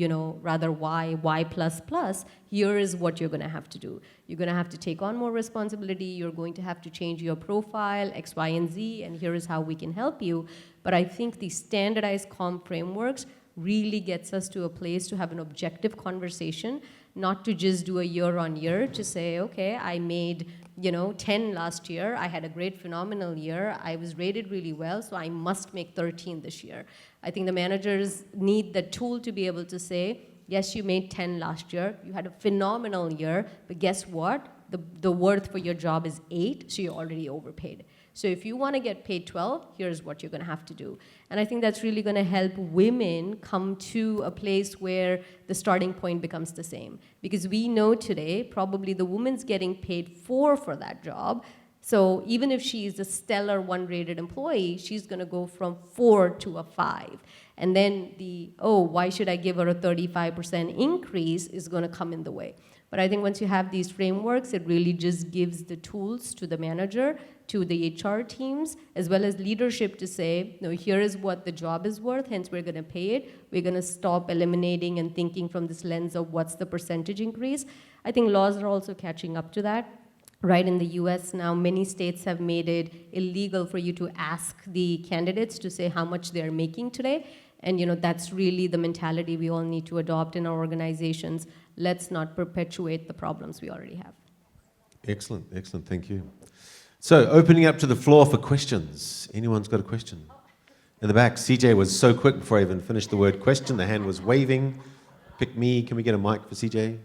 rather Y plus plus, here is what you're going to have to do. You're going to have to take on more responsibility. You're going to have to change your profile, X, Y, and Z, and here is how we can help you. But I think the standardized comp frameworks really gets us to a place to have an objective conversation, not to just do a year on year to say, okay, I made 10 last year, I had a great phenomenal year, I was rated really well, so I must make 13 this year. I think the managers need the tool to be able to say, yes, you made 10 last year, you had a phenomenal year, but guess what? The worth for your job is 8, so you're already overpaid. So if you want to get paid 12, here's what you're going to have to do. And I think that's really going to help women come to a place where the starting point becomes the same. Because we know today, probably the woman's getting paid 4 for that job. So even if she's a stellar 1-rated employee, she's going to go from 4 to a 5. And then why should I give her a 35% increase is going to come in the way. But I think once you have these frameworks, it really just gives the tools to the manager, to the HR teams, as well as leadership to say, no, here is what the job is worth, hence we're going to pay it. We're going to stop eliminating and thinking from this lens of what's the percentage increase. I think laws are also catching up to that. Right, in the US now, many states have made it illegal for you to ask the candidates to say how much they're making today. And that's really the mentality we all need to adopt in our organizations. Let's not perpetuate the problems we already have. Excellent, excellent, thank you. So, opening up to the floor for questions. Anyone's got a question? In the back, CJ was so quick before I even finished the word question, the hand was waving. Pick me, can we get a mic for CJ?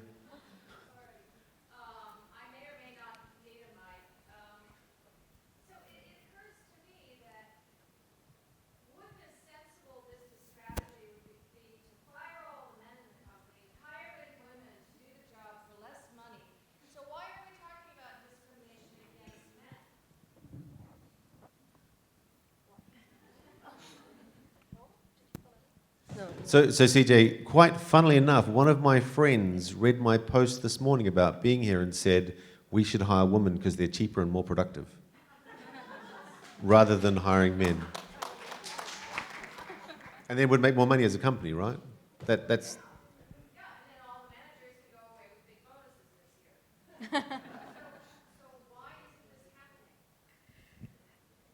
So CJ, quite funnily enough, one of my friends read my post this morning about being here and said, we should hire women because they're cheaper and more productive, rather than hiring men. And then would make more money as a company, right? That's... Yeah, and then all the managers could go away with big bonuses this year. So why isn't this happening?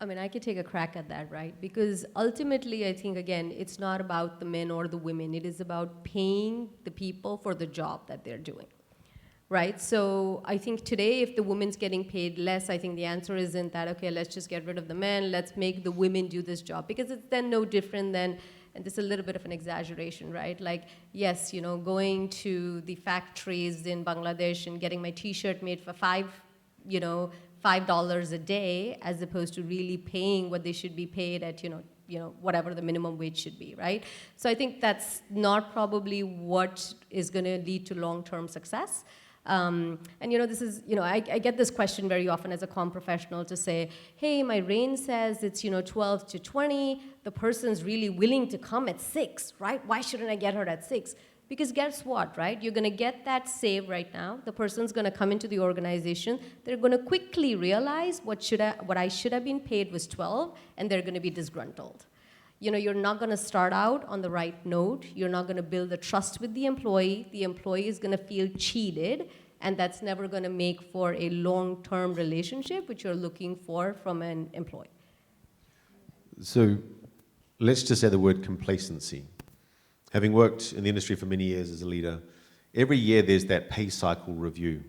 I mean, I could take a crack at that, right? Because ultimately, I think, again, it's not about the men or the women. It is about paying the people for the job that they're doing, right? So I think today, if the woman's getting paid less, I think the answer isn't that, okay, let's just get rid of the men, let's make the women do this job. Because it's then no different than, and this is a little bit of an exaggeration, right? Like, yes, going to the factories in Bangladesh and getting my T-shirt made for $5 a day, as opposed to really paying what they should be paid at, whatever the minimum wage should be, right? So I think that's not probably what is going to lead to long-term success. And this is, I get this question very often as a comm professional to say, hey, my range says it's, 12 to 20. The person's really willing to come at 6, right? Why shouldn't I get her at 6? Because guess what, right? You're going to get that save right now. The person's going to come into the organization. They're going to quickly realize what I should have been paid was 12, and they're going to be disgruntled. You're not going to start out on the right note. You're not going to build the trust with the employee. The employee is going to feel cheated, and that's never going to make for a long-term relationship, which you're looking for from an employee. So let's just say the word complacency. Having worked in the industry for many years as a leader, every year there's that pay cycle review.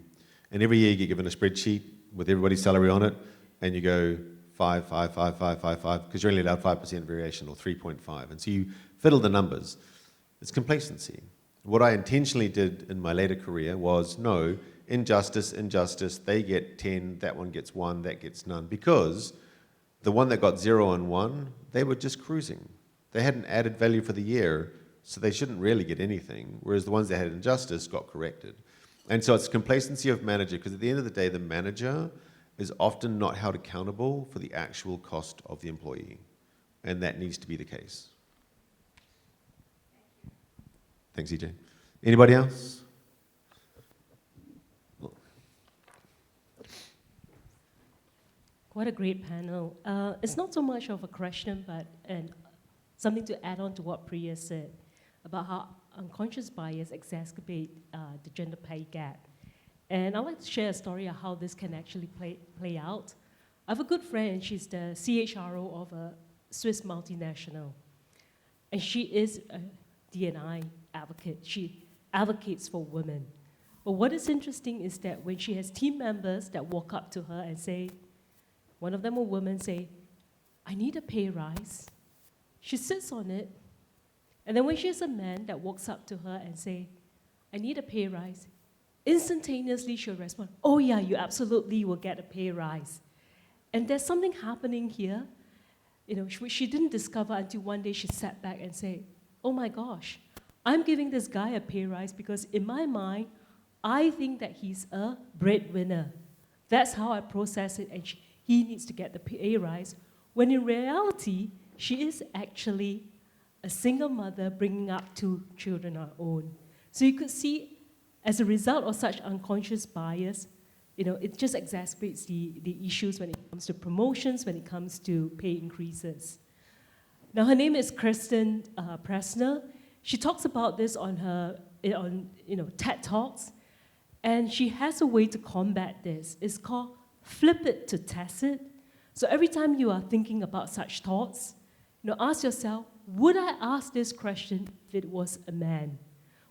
And every year you get given a spreadsheet with everybody's salary on it, and you go 5, 5, 5, 5, 5, 5, because you're only allowed 5% variation, or 3.5. And so you fiddle the numbers. It's complacency. What I intentionally did in my later career was, no, injustice, they get 10, that one gets 1, that gets none. Because the one that got 0 and 1, they were just cruising. They hadn't added value for the year, so they shouldn't really get anything, whereas the ones that had injustice got corrected. And so it's complacency of manager, because at the end of the day, the manager is often not held accountable for the actual cost of the employee. And that needs to be the case. Thanks, EJ. Anybody else? What a great panel. It's not so much of a question, but something to add on to what Priya said about how unconscious bias exacerbate the gender pay gap. And I'd like to share a story of how this can actually play out. I have a good friend, she's the CHRO of a Swiss multinational. And she is a D&I advocate. She advocates for women. But what is interesting is that when she has team members that walk up to her and say, one of them, a woman, say, I need a pay rise. She sits on it. And then when she has a man that walks up to her and say, I need a pay rise, instantaneously she'll respond, oh yeah, you absolutely will get a pay rise. And there's something happening here, she didn't discover until one day she sat back and said, oh my gosh, I'm giving this guy a pay rise because in my mind, I think that he's a breadwinner. That's how I process it, and he needs to get the pay rise, when in reality, she is actually a single mother bringing up 2 children of her own. So you could see, as a result of such unconscious bias, it just exacerbates the issues when it comes to promotions, when it comes to pay increases. Now, her name is Kristen Pressner. She talks about this on her TED Talks, and she has a way to combat this. It's called flip it to tacit. So every time you are thinking about such thoughts, ask yourself, would I ask this question if it was a man?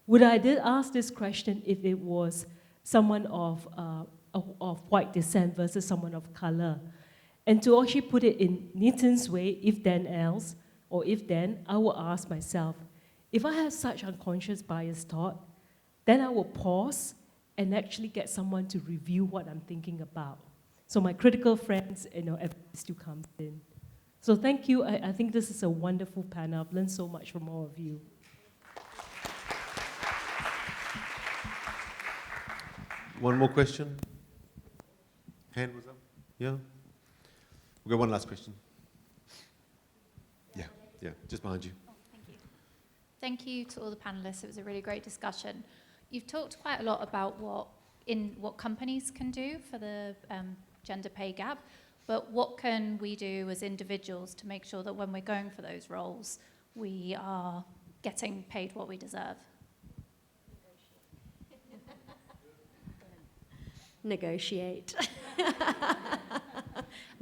Would I ask this question if it was someone of white descent versus someone of color? And to actually put it in Newton's way, if then else, or if then, I will ask myself, if I have such unconscious bias thought, then I will pause and actually get someone to review what I'm thinking about. So my critical friends, advice still comes in. So thank you. I think this is a wonderful panel. I've learned so much from all of you. One more question? Hand was up? Yeah? We've got one last question. Yeah, just behind you. Oh, thank you. Thank you to all the panelists. It was a really great discussion. You've talked quite a lot about what companies can do for the gender pay gap, but what can we do as individuals to make sure that when we're going for those roles, we are getting paid what we deserve? Negotiate.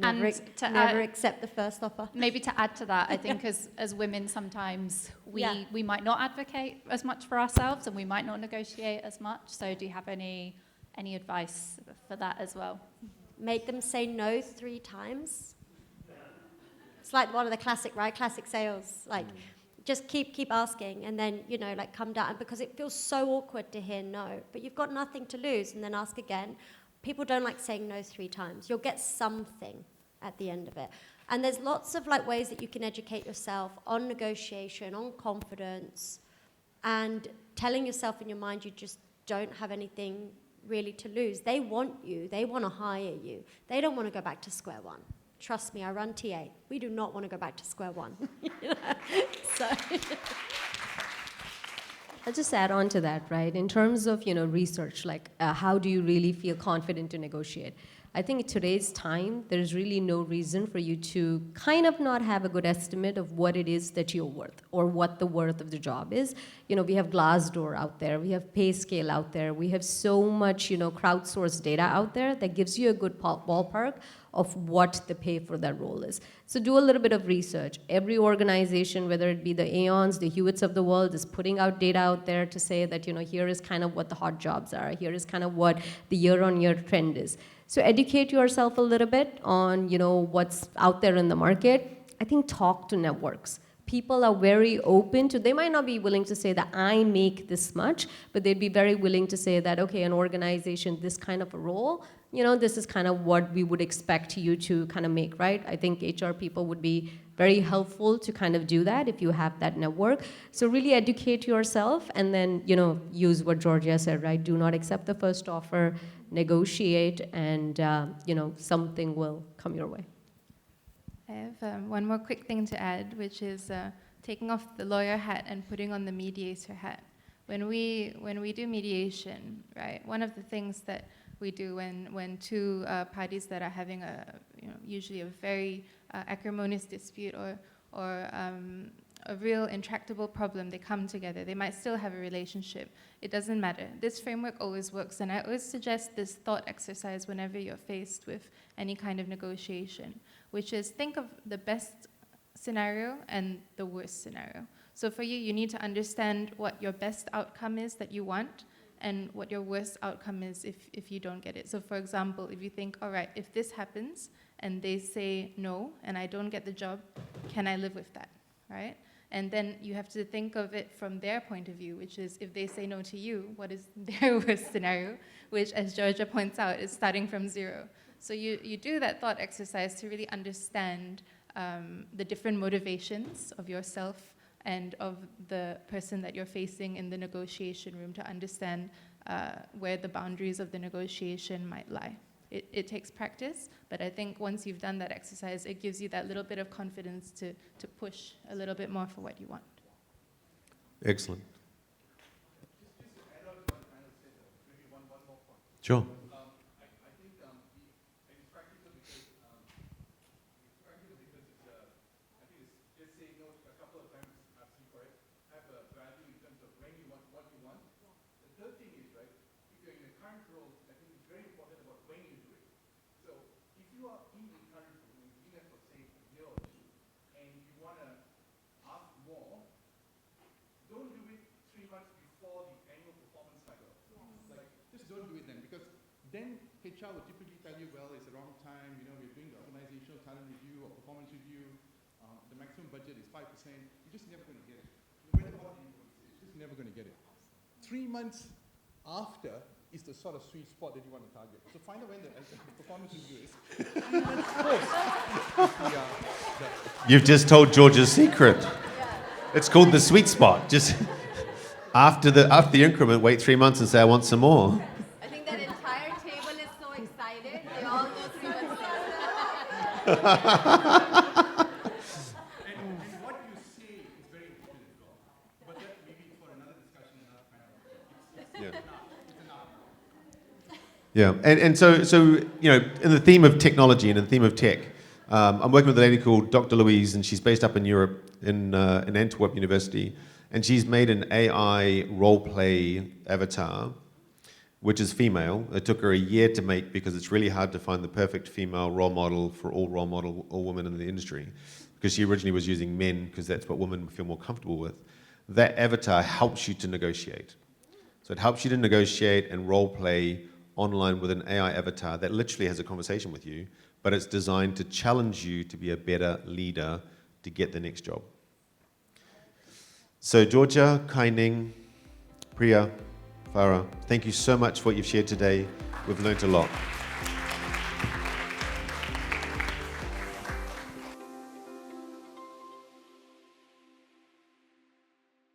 And never accept the first offer. Maybe to add to that, I think as women sometimes we might not advocate as much for ourselves and we might not negotiate as much. So do you have any advice for that as well? Make them say no 3 times. It's like one of the classic sales. Just keep asking, and then, come down, because it feels so awkward to hear no, but you've got nothing to lose, and then ask again. People don't like saying no 3 times. You'll get something at the end of it. And there's lots of ways that you can educate yourself on negotiation, on confidence, and telling yourself in your mind you just don't have anything really to lose. They want you. They want to hire you. They don't want to go back to square one. Trust me, I run TA. We do not want to go back to square one. So I'll just add on to that, right? In terms of, research, how do you really feel confident to negotiate? I think in today's time, there's really no reason for you to kind of not have a good estimate of what it is that you're worth or what the worth of the job is. We have Glassdoor out there. We have PayScale out there. We have so much, crowdsourced data out there that gives you a good ballpark of what the pay for that role is. So do a little bit of research. Every organization, whether it be the Aons, the Hewitts of the world, is putting out data out there to say that, here is kind of what the hot jobs are. Here is kind of what the year-on-year trend is. So educate yourself a little bit on, what's out there in the market. I think talk to networks. People are very open to, they might not be willing to say that I make this much, but they'd be very willing to say that, okay, an organization, this kind of a role, this is kind of what we would expect you to kind of make, right? I think HR people would be very helpful to kind of do that if you have that network. So really educate yourself, and then, you know, use what Georgia said, right? Do not accept the first offer, negotiate, and, you know, something will come your way. I have one more quick thing to add, which is taking off the lawyer hat and putting on the mediator hat. When we do mediation, right, one of the things that we do when two parties that are having usually a very acrimonious dispute or a real intractable problem, they come together. They might still have a relationship. It doesn't matter. This framework always works, and I always suggest this thought exercise whenever you're faced with any kind of negotiation, which is think of the best scenario and the worst scenario. So for you, you need to understand what your best outcome is that you want, and what your worst outcome is if you don't get it. So for example, if you think, all right, if this happens and they say no and I don't get the job, can I live with that, right? And then you have to think of it from their point of view, which is if they say no to you, what is their worst scenario, which, as Georgia points out, is starting from zero. So you do that thought exercise to really understand the different motivations of yourself and of the person that you're facing in the negotiation room, to understand where the boundaries of the negotiation might lie. It takes practice, but I think once you've done that exercise, it gives you that little bit of confidence to push a little bit more for what you want. Excellent. Sure. Then HR will typically tell you, well, it's the wrong time, you know, we're doing the organizational talent review or performance review, the maximum budget is 5%, you're just never going to get it. No matter what you say, you're just never going to get it. 3 months after is the sort of sweet spot that you want to target. So find out when the performance review is. 3 months post. You've just told George's secret. It's called the sweet spot. Just after the increment, wait 3 months and say, I want some more. And what you say is very important as well. But that maybe for another discussion, another panel. Yeah, and so you know, in the theme of technology and in the theme of tech, I'm working with a lady called Dr. Louise, and she's based up in Europe, in Antwerp University, and she's made an AI role play avatar, which is female. It took her a year to make because it's really hard to find the perfect female role model for all women in the industry, because she originally was using men because that's what women feel more comfortable with. That avatar helps you to negotiate. So it helps you to negotiate and role play online with an AI avatar that literally has a conversation with you, but it's designed to challenge you to be a better leader to get the next job. So Georgia, Kai Ning, Priya, Farah, thank you so much for what you've shared today. We've learned a lot.